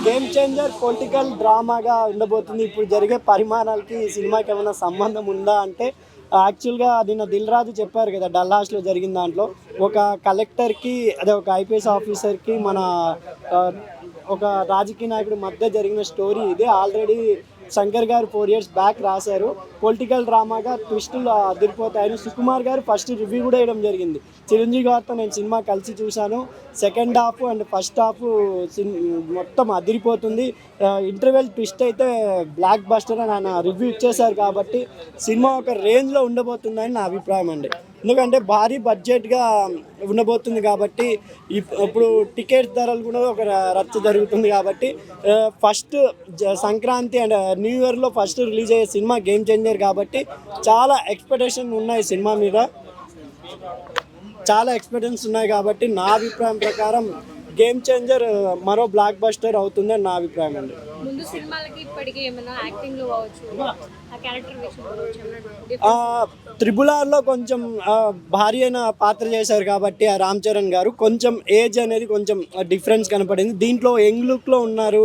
Game changer political డ్రామాగా ఉండబోతుంది. ఇప్పుడు జరిగే పరిమాణాలకి ఈ సినిమాకి ఏమైనా సంబంధం ఉందా అంటే యాక్చువల్గా నిన్న దిల్ రాజు చెప్పారు కదా, డల్లాస్లో జరిగిన దాంట్లో ఒక కలెక్టర్కి అదే ఒక ఐపీఎస్ ఆఫీసర్కి మన ఆ, ఒక రాజకీయ నాయకుడి మధ్య జరిగిన స్టోరీ ఇది. ఆల్రెడీ శంకర్ గారు 4 years బ్యాక్ రాశారు. పొలిటికల్ డ్రామాగా ట్విస్టులు అదిరిపోతాయని సుకుమార్ గారు ఫస్ట్ రివ్యూ కూడా వేయడం జరిగింది. చిరంజీవి గారితో నేను సినిమా కలిసి చూశాను. Second half and first half మొత్తం అదిరిపోతుంది. ఇంటర్వెల్ ట్విస్ట్ అయితే బ్లాక్ బస్టర్ అని ఆయన రివ్యూ ఇచ్చేశారు. కాబట్టి సినిమా ఒక రేంజ్లో ఉండబోతుందని నా అభిప్రాయం అండి. ఎందుకంటే భారీ బడ్జెట్గా ఉండబోతుంది కాబట్టి ఇప్పుడు టికెట్ ధరలు కూడా ఒక రచ్చ జరుగుతుంది. కాబట్టి ఫస్ట్ సంక్రాంతి అండ్ న్యూ ఇయర్లో ఫస్ట్ రిలీజ్ అయ్యే సినిమా గేమ్ చేంజర్ కాబట్టి చాలా ఎక్స్పెక్టేషన్ ఉన్నాయి సినిమా మీద. చాలా ఎక్స్పెక్టేషన్స్ ఉన్నాయి కాబట్టి నా అభిప్రాయం ప్రకారం గేమ్ చేంజర్ మరో బ్లాక్ బస్టర్ అవుతుందని నా అభిప్రాయం అండి. ముందు సినిమాలకి ఇప్పటికీ ఏమైనా యాక్టింగ్లో కావచ్చు, ఆ క్యారెక్టర్ త్రిబుల్ ఆర్లో కొంచెం భారీ అయిన పాత్ర చేశారు కాబట్టి ఆ రామ్ చరణ్ గారు కొంచెం ఏజ్ అనేది కొంచెం డిఫరెన్స్ కనపడింది. దీంట్లో యంగ్ లుక్లో ఉన్నారు,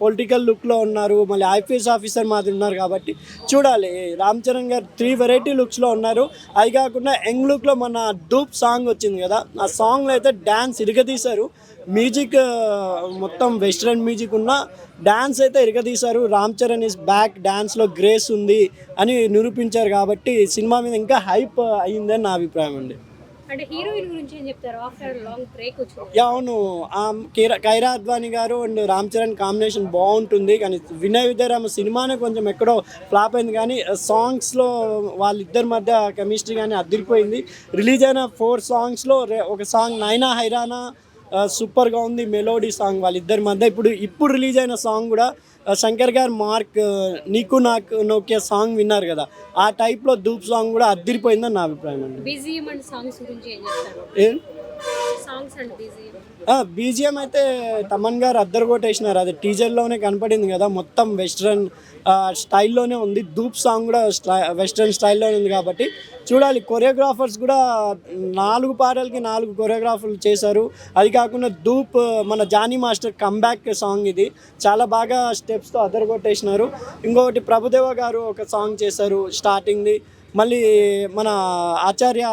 పొలిటికల్ లుక్లో ఉన్నారు, మళ్ళీ ఐపీఎస్ ఆఫీసర్ మాదిరి ఉన్నారు. కాబట్టి చూడాలి. రామ్ చరణ్ గారు 3 వెరైటీ లుక్స్లో ఉన్నారు. అది కాకుండా యంగ్ లుక్లో మన డూప్ సాంగ్ వచ్చింది కదా, ఆ సాంగ్లో అయితే డ్యాన్స్ ఇరగదీశారు. మ్యూజిక్ మొత్తం వెస్ట్రన్ మ్యూజిక్ ఉన్న డ్యాన్స్ అయితే ఇరగదీశారు. రామ్ చరణ్ ఇస్ బ్యాక్, డ్యాన్స్లో గ్రేస్ ఉంది అని నిరూపించారు. కాబట్టి సినిమా మీద ఇంకా హైప్ అయ్యిందని నా అభిప్రాయం అండి. అంటే హీరోయిన్ గురించి ఏం చెప్తారు? ఆఫ్టర్ లాంగ్ బ్రేక్ వచ్చింది. అవును, కైరా అద్వానీ గారు అండ్ రామ్ చరణ్ కాంబినేషన్ బాగుంటుంది. కానీ వినయ్ విద్యారామ సినిమానే కొంచెం ఎక్కడో ఫ్లాప్ అయింది. కానీ సాంగ్స్లో వాళ్ళిద్దరి మధ్య కెమిస్ట్రీ కానీ అదిరిపోయింది. రిలీజ్ అయిన 4 సాంగ్స్లో ఒక సాంగ్ నైనా హైరానా సూపర్గా ఉంది. మెలోడీ సాంగ్ వాళ్ళిద్దరి మధ్య. ఇప్పుడు రిలీజ్ అయిన సాంగ్ కూడా శంకర్ గారు మార్క్ నీకు నాకు నోకే సాంగ్ విన్నారు కదా, ఆ టైప్లో ధూప్ సాంగ్ కూడా అదిరిపోయిందని నా అభిప్రాయం అండి. బీజిఎం అయితే తమన్ గారు అద్దరు కొట్టేసినారు. అది టీజర్లోనే కనపడింది కదా, మొత్తం వెస్ట్రన్ స్టైల్లోనే ఉంది. ధూప్ సాంగ్ కూడా వెస్ట్రన్ స్టైల్లోనే ఉంది. కాబట్టి చూడాలి. కొరియోగ్రాఫర్స్ కూడా 4 పాటలకి 4 కొరియోగ్రాఫర్లు చేశారు. అది కాకుండా ధూప్ మన జానీ మాస్టర్ కంబ్యాక్ సాంగ్ ఇది. చాలా బాగా స్టెప్స్తో అద్దరు కొట్టేసినారు. ఇంకొకటి ప్రభుదేవ గారు ఒక సాంగ్ చేశారు స్టార్టింగ్ది. మళ్ళీ మన ఆచార్య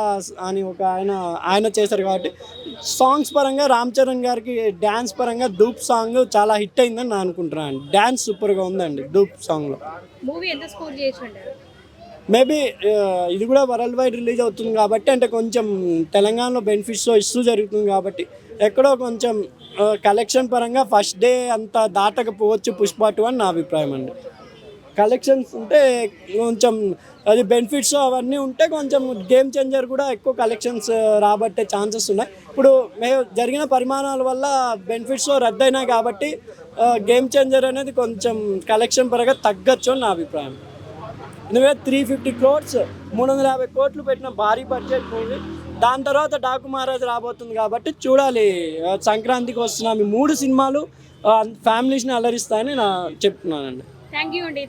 అని ఒక ఆయన చేశారు. కాబట్టి సాంగ్స్ పరంగా రామ్ చరణ్ గారికి డ్యాన్స్ పరంగా ధూప్ సాంగ్ చాలా హిట్ అయిందని నేను అనుకుంటున్నాను. డ్యాన్స్ సూపర్గా ఉందండి ధూప్ సాంగ్లో. మూవీ ఎంత స్కోర్ చేసిండు? మేబీ ఇది కూడా వరల్డ్ వైడ్ రిలీజ్ అవుతుంది కాబట్టి, అంటే కొంచెం తెలంగాణలో బెనిఫిట్స్ ఇష్యూ జరుగుతుంది కాబట్టి ఎక్కడో కొంచెం కలెక్షన్ పరంగా ఫస్ట్ డే అంత దాటకపోవచ్చు పుష్ప 2 అని నా అభిప్రాయం అండి. కలెక్షన్స్ ఉంటే కొంచెం అది బెనిఫిట్స్ అవన్నీ ఉంటే కొంచెం గేమ్ చేంజర్ కూడా ఎక్కువ కలెక్షన్స్ రాబట్టే ఛాన్సెస్ ఉన్నాయి. ఇప్పుడు జరిగిన పరిమాణాల వల్ల బెనిఫిట్స్ రద్దయినాయి కాబట్టి గేమ్ చేంజర్ అనేది కొంచెం కలెక్షన్ పరంగా తగ్గచ్చు అని నా అభిప్రాయం. ఎందుకంటే 350 crores 350 కోట్లు పెట్టిన భారీ బడ్జెట్ మూవీ. దాని తర్వాత డాకు మహారాజ్ రాబోతుంది కాబట్టి చూడాలి. సంక్రాంతికి వస్తున్నాం. ఈ 3 సినిమాలు ఫ్యామిలీస్ని అలరిస్తాయని చెప్తున్నానండి. థ్యాంక్ యూ అండి.